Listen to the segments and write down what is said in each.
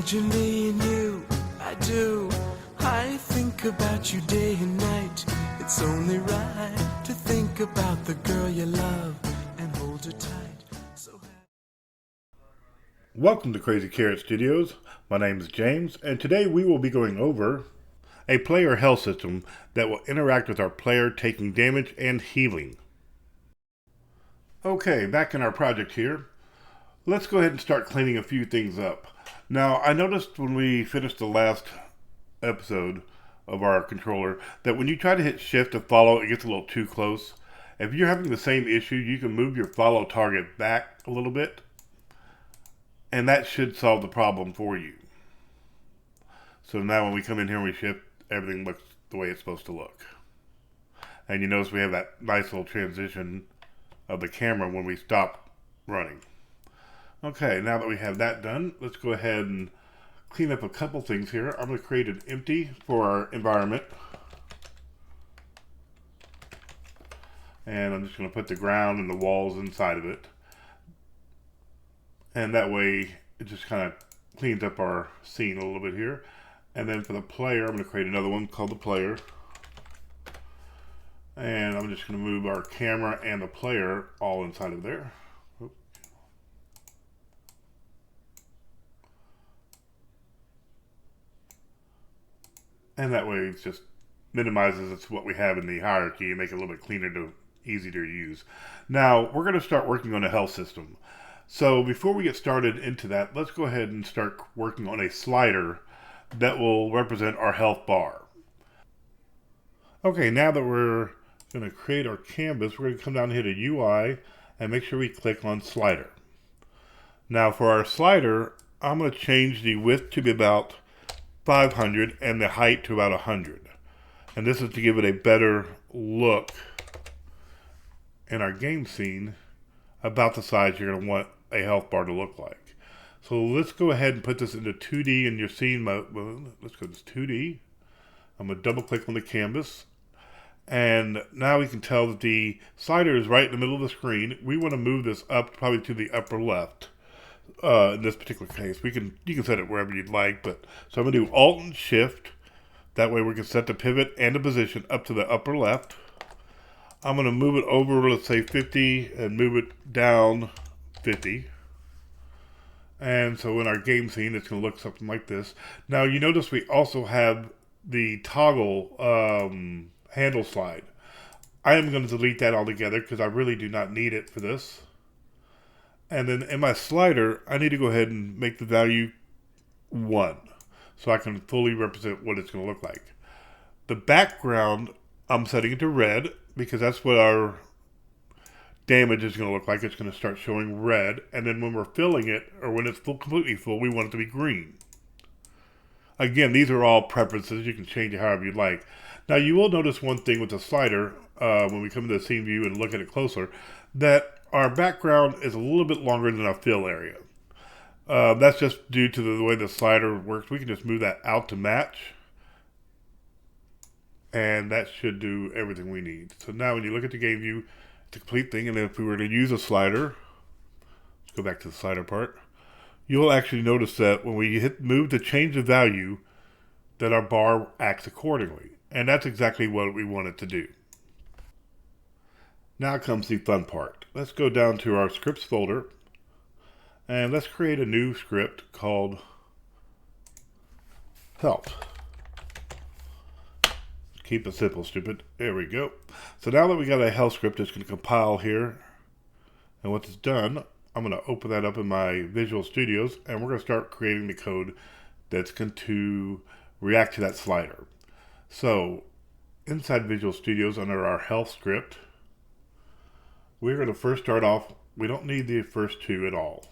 imagine me and you, I do. I think about you day and night. It's only right to think about the girl you love and hold her tight. Welcome to Crazy Carrot Studios. My name is James, and today we will be going over a player health system that will interact with our player taking damage and healing. Okay, back in our project here. Let's go ahead and start cleaning a few things up. Now, I noticed when we finished the last episode of our controller that when you try to hit shift to follow, it gets a little too close. If you're having the same issue, you can move your follow target back a little bit, and that should solve the problem for you. So now when we come in here and we shift, everything looks the way it's supposed to look. And you notice we have that nice little transition of the camera when we stop running. Okay, now that we have that done, let's go ahead and clean up a couple things here. I'm going to create an empty for our environment. And I'm just going to put the ground and the walls inside of it. And that way it just kind of cleans up our scene a little bit here. And then for the player, I'm going to create another one called the player. And I'm just going to move our camera and the player all inside of there. And that way it just minimizes it's what we have in the hierarchy and make it a little bit cleaner to easier to use. Now we're going to start working on a health system. So before we get started into that, let's go ahead and start working on a slider that will represent our health bar. Okay, now that we're going to create our canvas, we're going to come down and hit a UI and make sure we click on slider. Now for our slider, I'm going to change the width to be about 500 and the height to about 100. And this is to give it a better look in our game scene about the size you're going to want a health bar to look like. So let's go ahead and put this into 2D in your scene mode. Let's go to 2D. I'm going to double click on the canvas. And now we can tell that the slider is right in the middle of the screen. We want to move this up probably to the upper left. In this particular case, you can set it wherever you'd like, but so I'm going to do Alt and Shift. That way we can set the pivot and the position up to the upper left. I'm going to move it over, let's say 50, and move it down 50. And so in our game scene, it's going to look something like this. Now you notice we also have the toggle handle slide. I am going to delete that altogether because I really do not need it for this. And then in my slider, I need to go ahead and make the value 1 so I can fully represent what it's going to look like. The background, I'm setting it to red because that's what our damage is going to look like. It's going to start showing red. And then when we're filling it, or when it's completely full, we want it to be green. Again, these are all preferences. You can change it however you'd like. Now, you will notice one thing with the slider, when we come to the scene view and look at it closer, that our background is a little bit longer than our fill area. That's just due to the way the slider works. We can just move that out to match. And that should do everything we need. So now when you look at the game view, it's a complete thing. And if we were to use a slider, let's go back to the slider part. You'll actually notice that when we hit move to change the value, that our bar acts accordingly. And that's exactly what we want it to do. Now comes the fun part. Let's go down to our scripts folder and let's create a new script called health. Keep it simple, stupid. There we go. So now that we got a health script, it's going to compile here. And once it's done, I'm going to open that up in my Visual Studios and we're going to start creating the code that's going to react to that slider. So inside Visual Studios under our health script, we're going to first start off, we don't need the first two at all.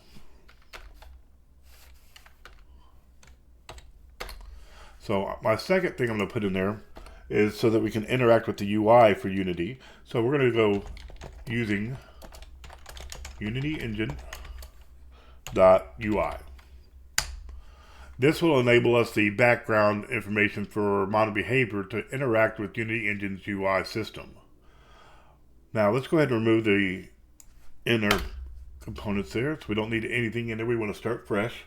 So my second thing I'm going to put in there is so that we can interact with the UI for Unity. So we're going to go using Unity Engine .ui. This will enable us the background information for model behavior to interact with Unity Engine's UI system. Now let's go ahead and remove the inner components there. So we don't need anything in there. We want to start fresh.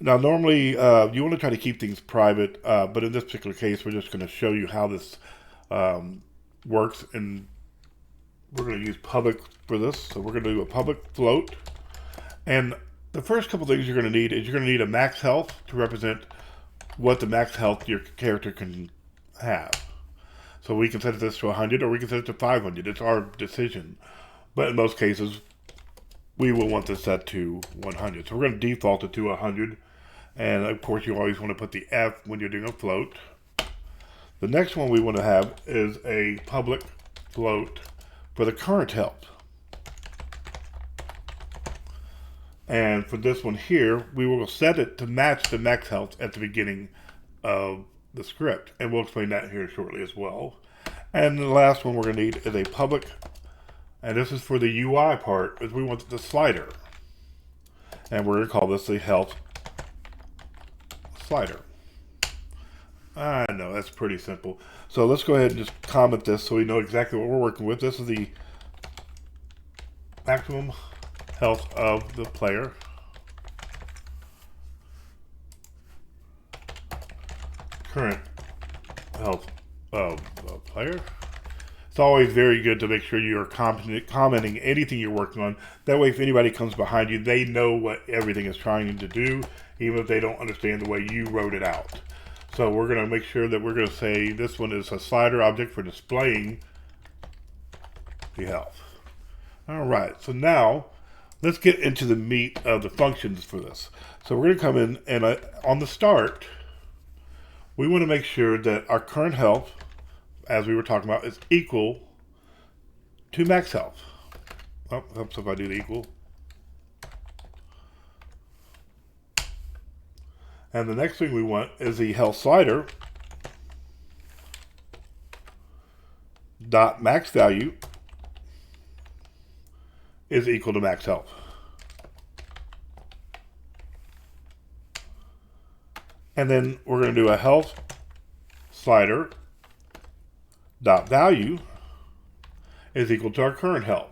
Now, normally you want to try to keep things private, but in this particular case, we're just going to show you how this works, and we're going to use public for this. So we're going to do a public float, and the first couple things you're going to need is you're going to need a max health to represent what the max health your character can have. So we can set this to 100 or we can set it to 500. It's our decision. But in most cases, we will want this set to 100. So we're going to default it to 100. And of course, you always want to put the F when you're doing a float. The next one we want to have is a public float for the current health. And for this one here, we will set it to match the max health at the beginning of the script. And we'll explain that here shortly as well. And the last one we're going to need is a public, and this is for the UI part, is we want the slider. And we're going to call this the health slider. I know, that's pretty simple. So let's go ahead and just comment this so we know exactly what we're working with. This is the maximum health of the player. Current health of the player. It's always very good to make sure you are commenting anything you're working on. That way, if anybody comes behind you, they know what everything is trying to do, even if they don't understand the way you wrote it out. So we're going to make sure that we're going to say this one is a slider object for displaying the health. All right, so now let's get into the meat of the functions for this. So we're going to come in and on the start, we want to make sure that our current health, as we were talking about, is equal to max health. Oh, helps if I do the equal. And the next thing we want is the health slider dot max value is equal to max health. And then we're going to do a health slider dot value is equal to our current health.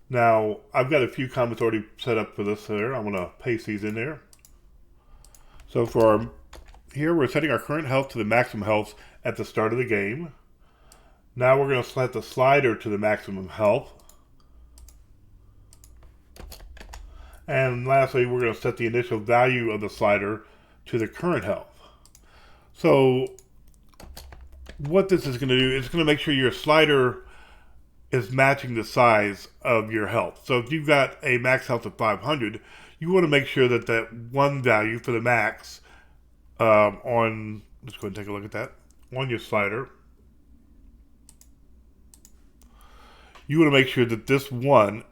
Now, I've got a few comments already set up for this there. I'm going to paste these in there. So for here, we're setting our current health to the maximum health at the start of the game. Now we're going to set the slider to the maximum health. And lastly, we're going to set the initial value of the slider to the current health. So what this is going to do is going to make sure your slider is matching the size of your health. So if you've got a max health of 500, you want to make sure that that one value for the max let's go ahead and take a look at that, on your slider, you want to make sure that this one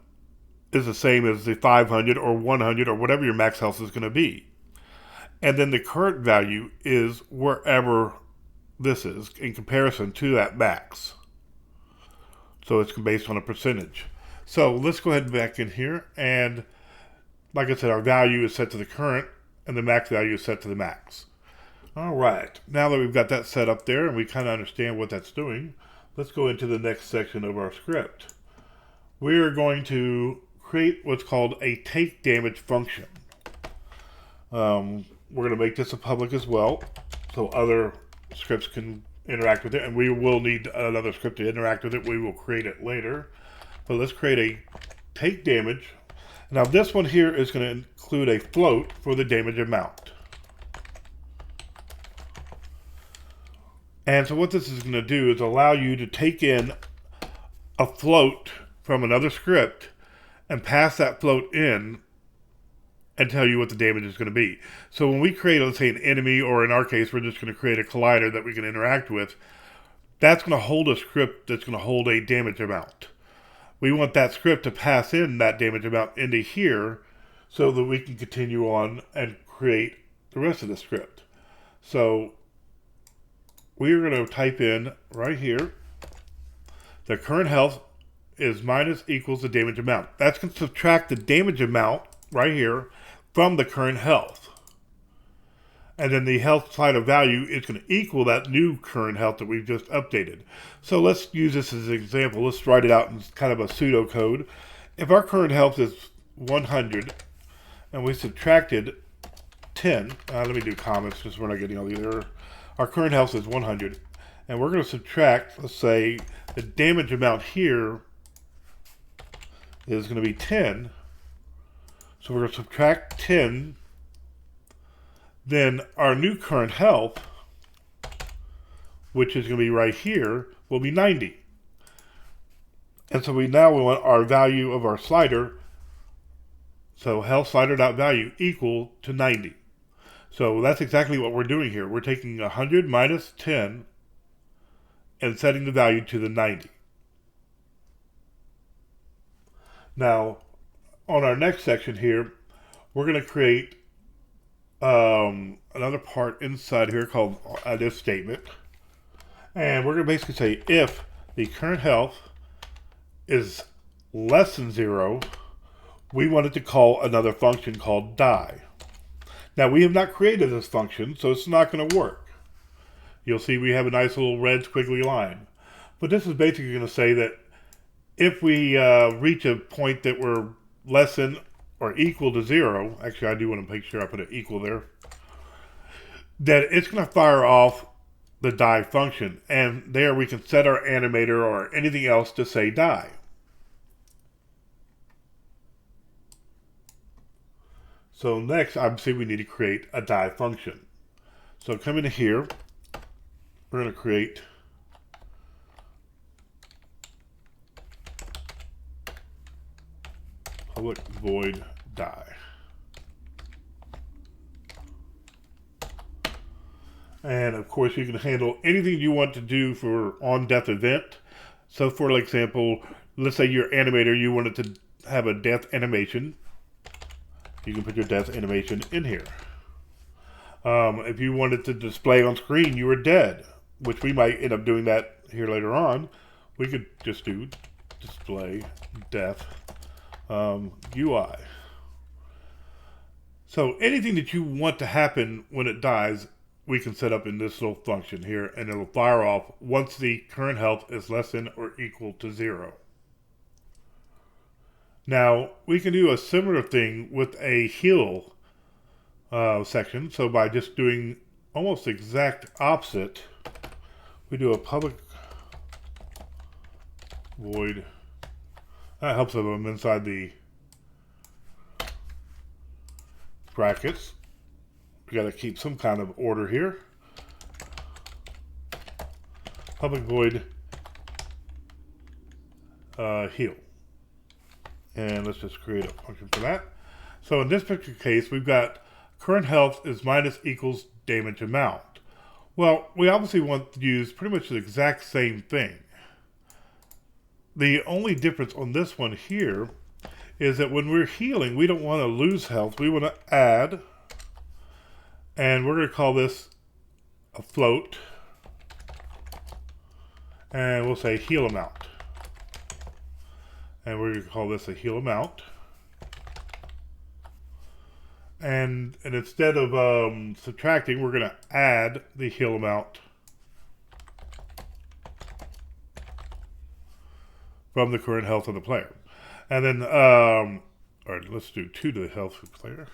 is the same as the 500 or 100 or whatever your max health is going to be. And then the current value is wherever this is in comparison to that max. So it's based on a percentage. So let's go ahead and back in here. And like I said, our value is set to the current and the max value is set to the max. All right. Now that we've got that set up there and we kind of understand what that's doing, let's go into the next section of our script. We're going to create what's called a take damage function. We're going to make this a public as well, so other scripts can interact with it, and we will need another script to interact with it. We will create it later. But let's create a take damage. Now this one here is going to include a float for the damage amount. And so what this is going to do is allow you to take in a float from another script and pass that float in and tell you what the damage is going to be. So when we create, let's say, an enemy, or in our case, we're just going to create a collider that we can interact with, that's going to hold a script that's going to hold a damage amount. We want that script to pass in that damage amount into here so that we can continue on and create the rest of the script. So we're going to type in right here, the current health is minus equals the damage amount. That's going to subtract the damage amount right here from the current health. And then the health slider value is going to equal that new current health that we've just updated. So let's use this as an example. Let's write it out in kind of a pseudocode. If our current health is 100 and we subtracted 10. Let me do comments just so we're not getting all the error. Our current health is 100. And we're going to subtract, let's say, the damage amount here is going to be 10. So we're going to subtract 10. Then our new current health, which is going to be right here, will be 90. And so we want our value of our slider, so health slider.value equal to 90. So that's exactly what we're doing here. We're taking 100 minus 10 and setting the value to the 90. Now, on our next section here, we're going to create another part inside here called an if statement. And we're going to basically say if the current health is less than 0, we want it to call another function called die. Now, we have not created this function, so it's not going to work. You'll see we have a nice little red squiggly line. But this is basically going to say that if we reach a point that we're less than or equal to 0, actually I do want to make sure I put an equal there, that it's going to fire off the die function. And there we can set our animator or anything else to say die. So next, obviously, we need to create a die function. So come into here, we're going to create public void die. And of course, you can handle anything you want to do for on-death event. So for example, let's say your animator, you wanted to have a death animation. You can put your death animation in here. If you wanted to display on screen you were dead, which we might end up doing that here later on, we could just do display death UI. So anything that you want to happen when it dies, we can set up in this little function here, and it'll fire off once the current health is less than or equal to 0. Now, we can do a similar thing with a heal section. So by just doing almost the exact opposite, we do a public void. That helps if I'm inside the brackets. We got to keep some kind of order here. Public void heal. And let's just create a function for that. So in this particular case, we've got current health is minus equals damage amount. Well, we obviously want to use pretty much the exact same thing. The only difference on this one here is that when we're healing, we don't want to lose health. We want to add, and we're going to call this a float, and we'll say heal amount. And we're going to call this a heal amount. And instead of subtracting, we're going to add the heal amount from the current health of the player. And then, all right, let's do 2 to the health of the player.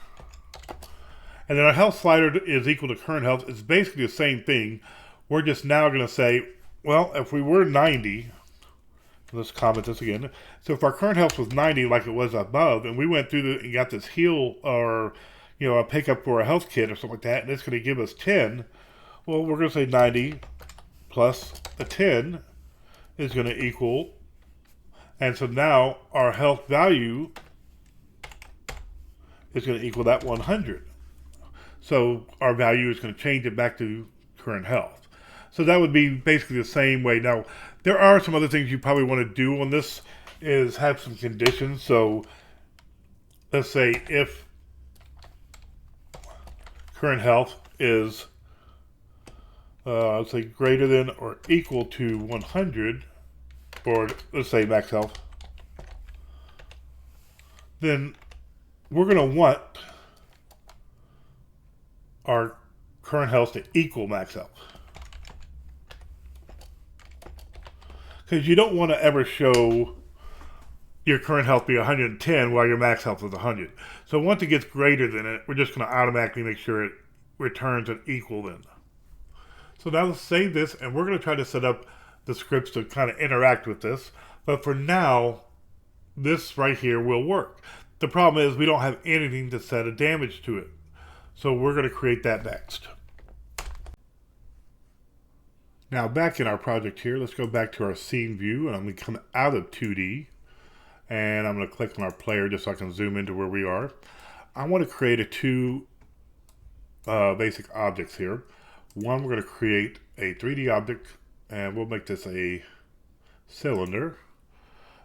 And then our health slider is equal to current health. It's basically the same thing. We're just now going to say, well, if we were 90... Let's comment this again. So if our current health was 90 like it was above, and we went through and got this heal or, a pickup for a health kit or something like that, and it's going to give us 10, well, we're going to say 90 plus the 10 is going to equal, and so now our health value is going to equal that 100. So our value is going to change it back to current health. So that would be basically the same way. Now, there are some other things you probably want to do on this, is have some conditions. So let's say if current health is, let's say greater than or equal to 100, or let's say max health, then we're going to want our current health to equal max health. Because you don't want to ever show your current health be 110 while your max health is 100. So once it gets greater than it, we're just going to automatically make sure it returns an equal then. So now let's save this, and we're going to try to set up the scripts to kind of interact with this. But for now, this right here will work. The problem is we don't have anything to set a damage to it. So we're going to create that next. Now back in our project here, let's go back to our scene view, and I'm going to come out of 2D. And I'm going to click on our player just so I can zoom into where we are. I want to create two basic objects here. One, we're going to create a 3D object, and we'll make this a cylinder.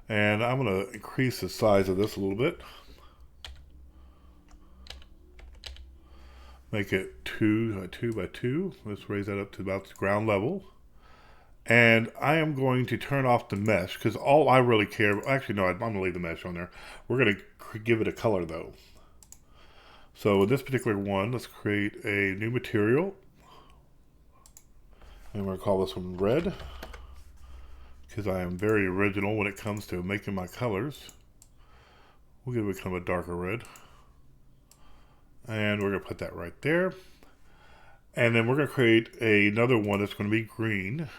And I'm going to increase the size of this a little bit. Make it 2 by 2. Let's raise that up to about the ground level. And I am going to turn off the mesh because all I really care, actually no, I'm going to leave the mesh on there. We're going to give it a color though. So with this particular one, let's create a new material. And we're going to call this one red because I am very original when it comes to making my colors. We'll give it kind of a darker red. And we're going to put that right there. And then we're going to create another one that's going to be green.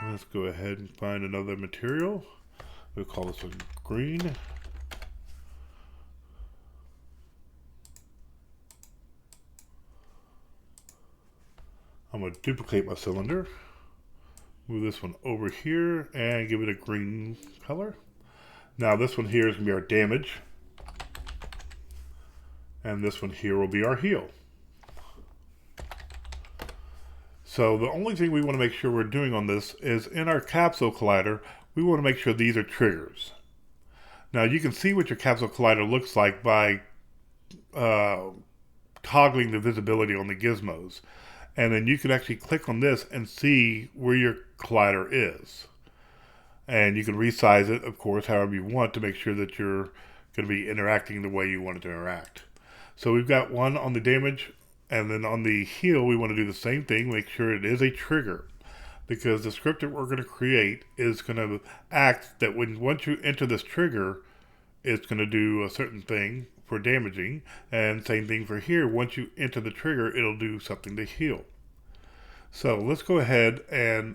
Let's go ahead and find another material. We'll call this one green. I'm going to duplicate my cylinder. Move this one over here and give it a green color. Now this one here is going to be our damage. And this one here will be our heal. So the only thing we want to make sure we're doing on this is in our capsule collider, we want to make sure these are triggers. Now you can see what your capsule collider looks like by toggling the visibility on the gizmos. And then you can actually click on this and see where your collider is. And you can resize it, of course, however you want to make sure that you're going to be interacting the way you want it to interact. So we've got one on the damage. And then on the heal, we want to do the same thing, make sure it is a trigger. Because the script that we're going to create is going to act that once you enter this trigger, it's going to do a certain thing for damaging. And same thing for here, once you enter the trigger, it'll do something to heal. So let's go ahead and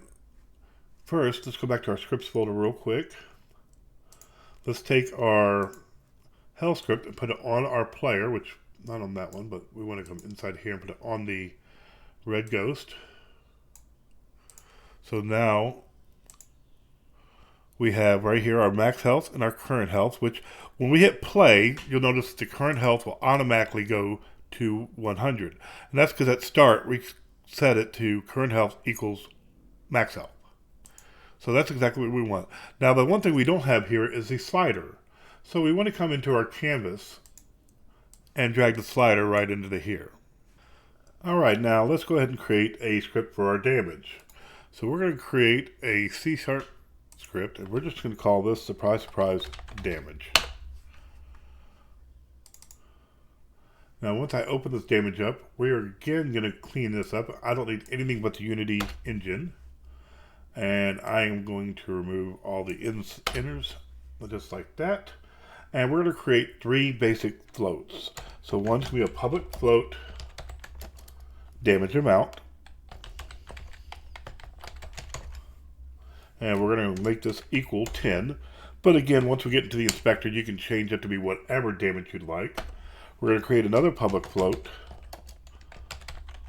first, let's go back to our scripts folder real quick. Let's take our health script and put it on our player, which not on that one, but we want to come inside here and put it on the red ghost. So now we have right here our max health and our current health, which when we hit play, you'll notice the current health will automatically go to 100. And that's because at start, we set it to current health equals max health. So that's exactly what we want. Now, the one thing we don't have here is the slider. So we want to come into our canvas and drag the slider right into the here. Alright, now let's go ahead and create a script for our damage. So we're going to create a C# script, and we're just going to call this surprise surprise damage. Now once I open this damage up, we are again going to clean this up. I don't need anything but the Unity engine. And I am going to remove all the inners, just like that. And we're going to create 3 basic floats. So one's going to be a public float damage amount. And we're going to make this equal 10. But again, once we get into the inspector, you can change it to be whatever damage you'd like. We're going to create another public float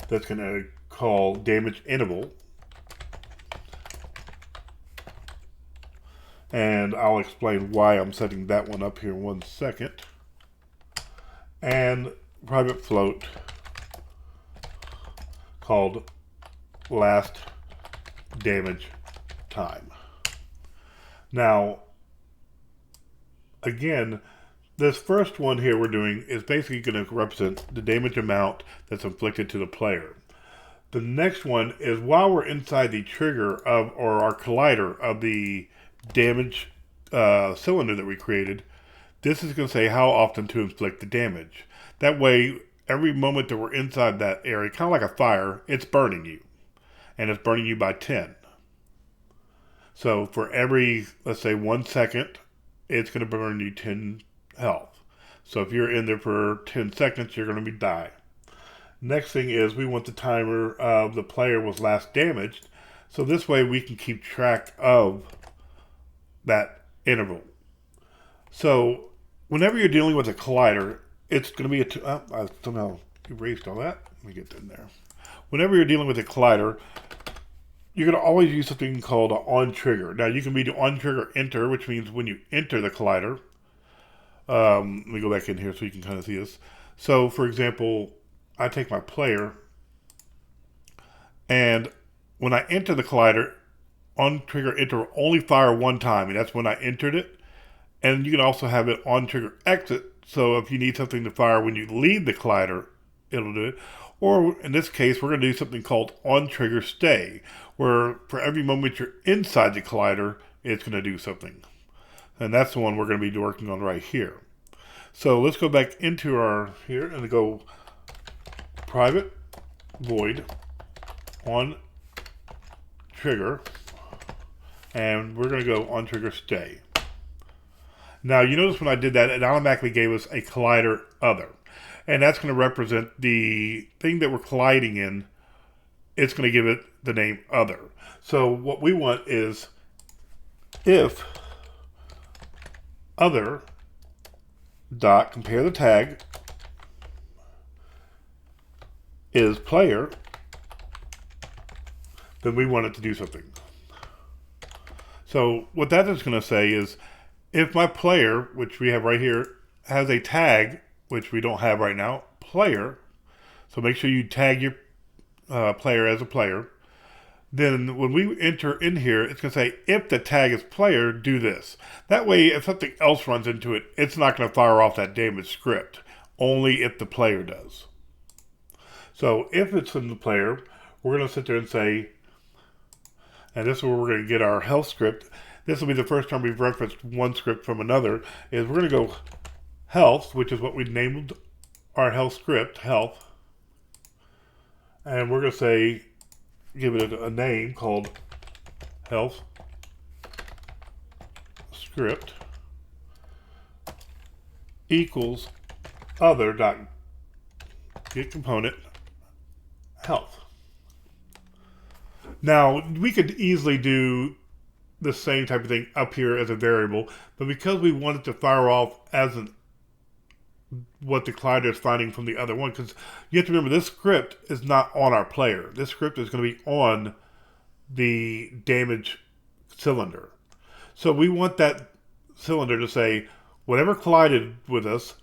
that's going to call damage interval. And I'll explain why I'm setting that one up here in 1 second. And private float called last damage time. Now, again, this first one here we're doing is basically going to represent the damage amount that's inflicted to the player. The next one is while we're inside the trigger of, or our collider of the damage cylinder that we created, this is going to say how often to inflict the damage. That way, every moment that we're inside that area, kind of like a fire, it's burning you. And it's burning you by 10. So for every, let's say 1 second, it's going to burn you 10 health. So if you're in there for 10 seconds, you're going to be die. Next thing is we want the timer of the player was last damaged. So this way we can keep track of that interval. So whenever you're dealing with a collider, it's going to be I somehow erased all that. Let me get that in there. Whenever you're dealing with a collider, you're going to always use something called an on trigger. Now you can be the on trigger enter, which means when you enter the collider. Let me go back in here so you can kind of see this. So for example, I take my player, and when I enter the collider, on trigger enter will only fire one time, and that's when I entered it. And you can also have it on trigger exit, so if you need something to fire when you leave the collider, it'll do it. Or in this case, we're going to do something called on trigger stay, where for every moment you're inside the collider, it's going to do something. And that's the one we're going to be working on right here. So let's go back into our here and go private void on trigger, and we're going to go on trigger stay. Now you notice when I did that, it automatically gave us a collider other, and that's going to represent the thing that we're colliding in. It's going to give it the name other. So what we want is if other dot compare the tag is player, then we want it to do something. So what that is going to say is if my player, which we have right here, has a tag, which we don't have right now, player, so make sure you tag your player as a player, then when we enter in here, it's going to say, if the tag is player, do this. That way, if something else runs into it, it's not going to fire off that damage script, only if the player does. So if it's in the player, we're going to sit there and say, and this is where we're going to get our health script. This will be the first time we've referenced one script from another, is we're going to go health, which is what we named our health script, health. And we're going to say, give it a name called health script equals other dot get component health. Now we could easily do the same type of thing up here as a variable, but because we wanted to fire off as what the collider is finding from the other one, because you have to remember this script is not on our player. This script is going to be on the damage cylinder. So we want that cylinder to say, whatever collided with us,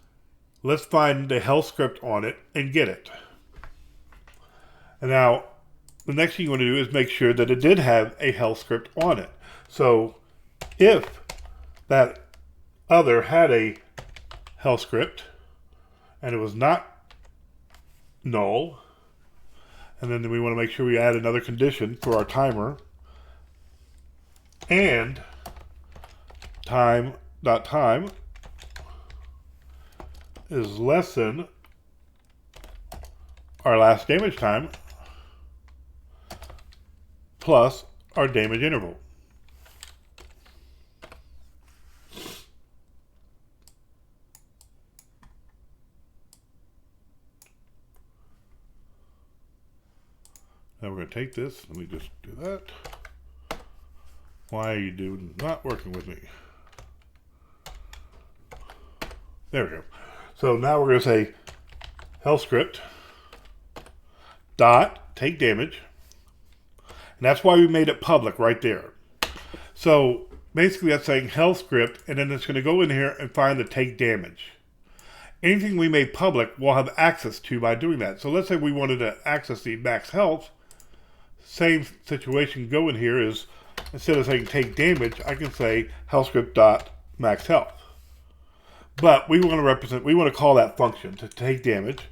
let's find the health script on it and get it. And now the next thing you want to do is make sure that it did have a health script on it. So if that other had a health script and it was not null, and then we want to make sure we add another condition for our timer, and time is less than our last damage time plus our damage interval. Now we're going to take this. Let me just do that. Why are you not working with me? There we go. So now we're going to say health script dot take damage. And that's why we made it public right there. So basically that's saying health script, and then it's going to go in here and find the take damage. Anything we made public, we'll have access to by doing that. So let's say we wanted to access the max health. Same situation go in here is, instead of saying take damage, I can say health script dot max health. But we want to call that function to take damage.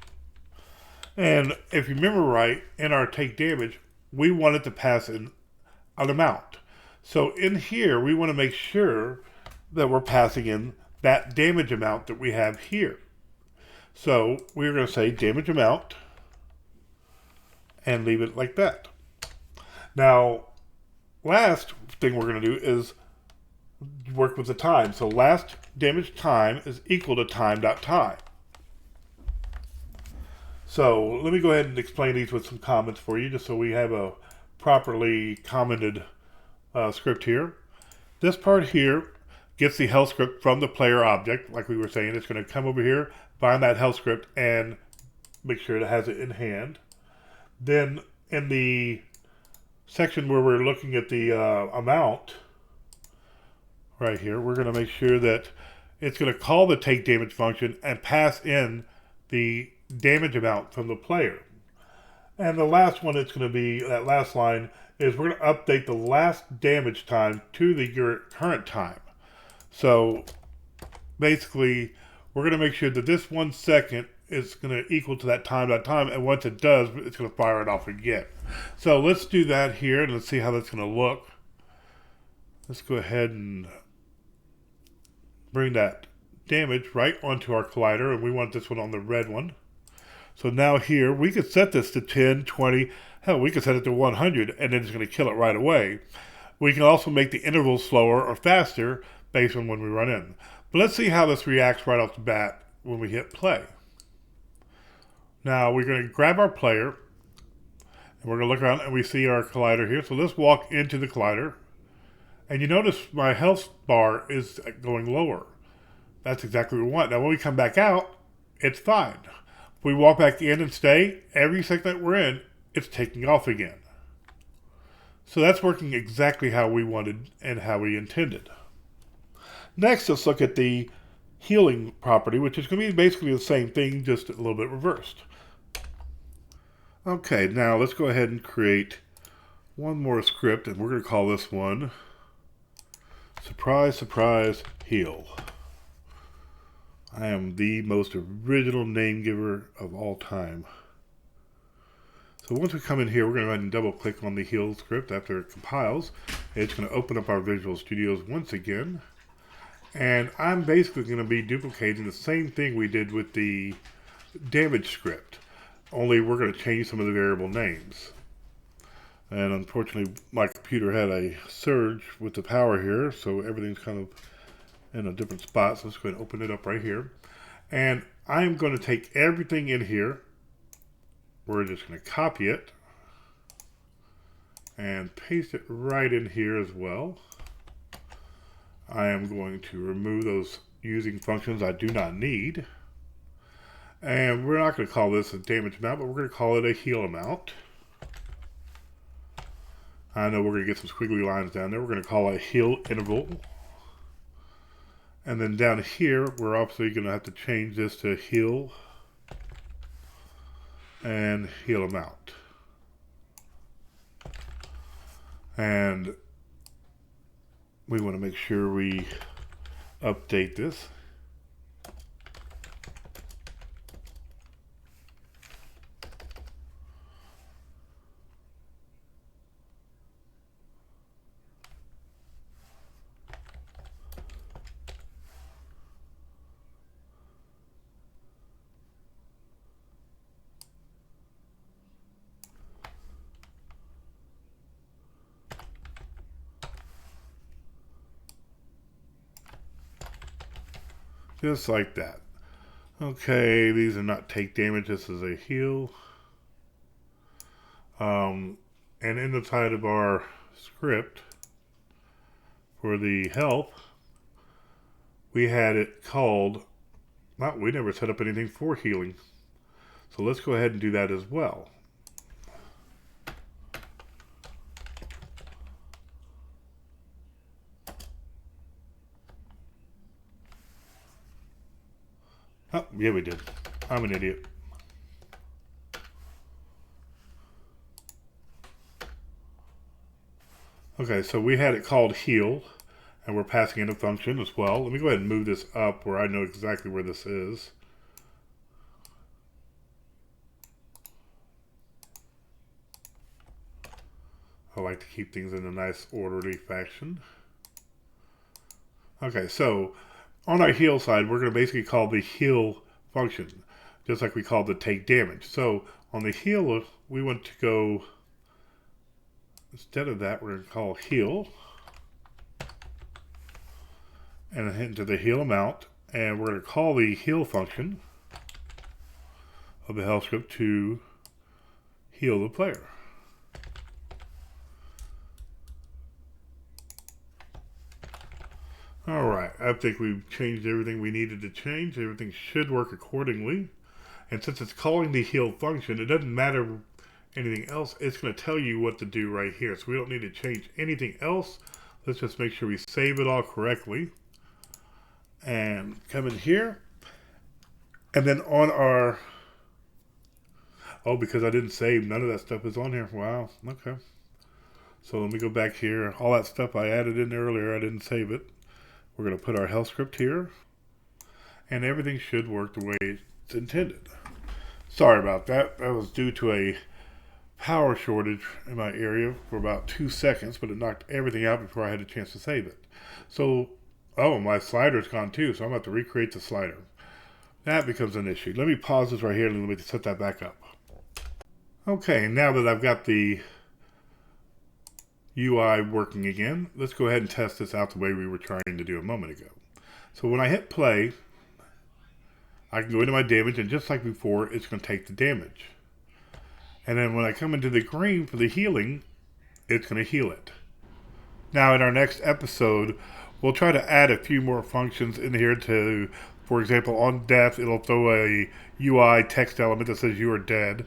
And if you remember right, in our take damage, we wanted to pass in an amount. So in here, we want to make sure that we're passing in that damage amount that we have here. So we're going to say damage amount and leave it like that. Now, last thing we're going to do is work with the time. So last damage time is equal to time.time. So let me go ahead and explain these with some comments for you, just so we have a properly commented script here. This part here gets the health script from the player object. Like we were saying, it's going to come over here, find that health script, and make sure it has it in hand. Then in the section where we're looking at the amount, right here, we're going to make sure that it's going to call the take damage function and pass in the damage amount from the player. And the last one it's going to be, that last line, is we're going to update the last damage time to the current time. So basically, we're going to make sure that this 1 second is going to equal to that time.time, and once it does, it's going to fire it off again. So let's do that here, and let's see how that's going to look. Let's go ahead and bring that damage right onto our collider, and we want this one on the red one. So now here, we could set this to 10, 20, hell, we could set it to 100, and then it's going to kill it right away. We can also make the intervals slower or faster based on when we run in. But let's see how this reacts right off the bat when we hit play. Now we're going to grab our player, and we're going to look around, and we see our collider here. So let's walk into the collider, and you notice my health bar is going lower. That's exactly what we want. Now when we come back out, it's fine. If we walk back in and stay, every second that we're in, it's taking off again. So that's working exactly how we wanted and how we intended. Next, let's look at the healing property, which is going to be basically the same thing, just a little bit reversed. Okay, now let's go ahead and create one more script, and we're going to call this one Surprise, Surprise, Heal. I am the most original name giver of all time. So once we come in here, we're going to go ahead and double click on the heal script after it compiles. It's going to open up our Visual Studios once again. And I'm basically going to be duplicating the same thing we did with the damage script. Only we're going to change some of the variable names. And unfortunately, my computer had a surge with the power here, so everything's kind of in a different spot. So let's go ahead and open it up right here. And I'm going to take everything in here. We're just going to copy it and paste it right in here as well. I am going to remove those using functions I do not need. And we're not going to call this a damage amount, but we're going to call it a heal amount. I know we're going to get some squiggly lines down there. We're going to call it a heal interval. And then down here, we're obviously going to have to change this to heal and heal amount. And we want to make sure we update this. Just like that. Okay, these are not take damage, this is a heal. And in the side of our script for the health, we had it called, we never set up anything for healing. So let's go ahead and do that as well. Oh, yeah, we did. I'm an idiot. Okay, so we had it called heal, and we're passing in a function as well. Let me go ahead and move this up where I know exactly where this is. I like to keep things in a nice orderly fashion. Okay, so on our heal side, we're going to basically call the heal function, just like we called the take damage. So on the heal, we want to go instead of that, we're going to call heal. And hit into the heal amount. And we're going to call the heal function of the health script to heal the player. Alright, I think we've changed everything we needed to change. Everything should work accordingly. And since it's calling the heal function, it doesn't matter anything else. It's going to tell you what to do right here. So we don't need to change anything else. Let's just make sure we save it all correctly. And come in here. And then on our... Oh, because I didn't save, none of that stuff is on here. Wow, okay. So let me go back here. All that stuff I added in earlier, I didn't save it. We're going to put our health script here. And everything should work the way it's intended. Sorry about that. That was due to a power shortage in my area for about 2 seconds, but it knocked everything out before I had a chance to save it. So, oh, my slider's gone too, so I'm going to have to recreate the slider. That becomes an issue. Let me pause this right here and let me set that back up. Okay, now that I've got the UI working again, let's go ahead and test this out the way we were trying to do a moment ago. So when I hit play, I can go into my damage, and just like before, it's going to take the damage. And then when I come into the green for the healing, it's going to heal it. Now in our next episode, we'll try to add a few more functions in here to, for example, on death, it'll throw a UI text element that says you are dead.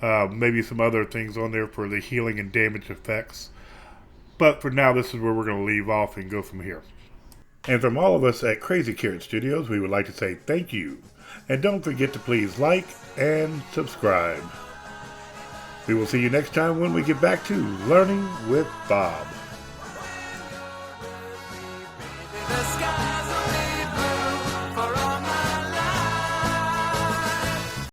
Maybe some other things on there for the healing and damage effects. But for now, this is where we're going to leave off and go from here. And from all of us at Crazy Carrot Studios, we would like to say thank you. And don't forget to please like and subscribe. We will see you next time when we get back to Learning with Bob.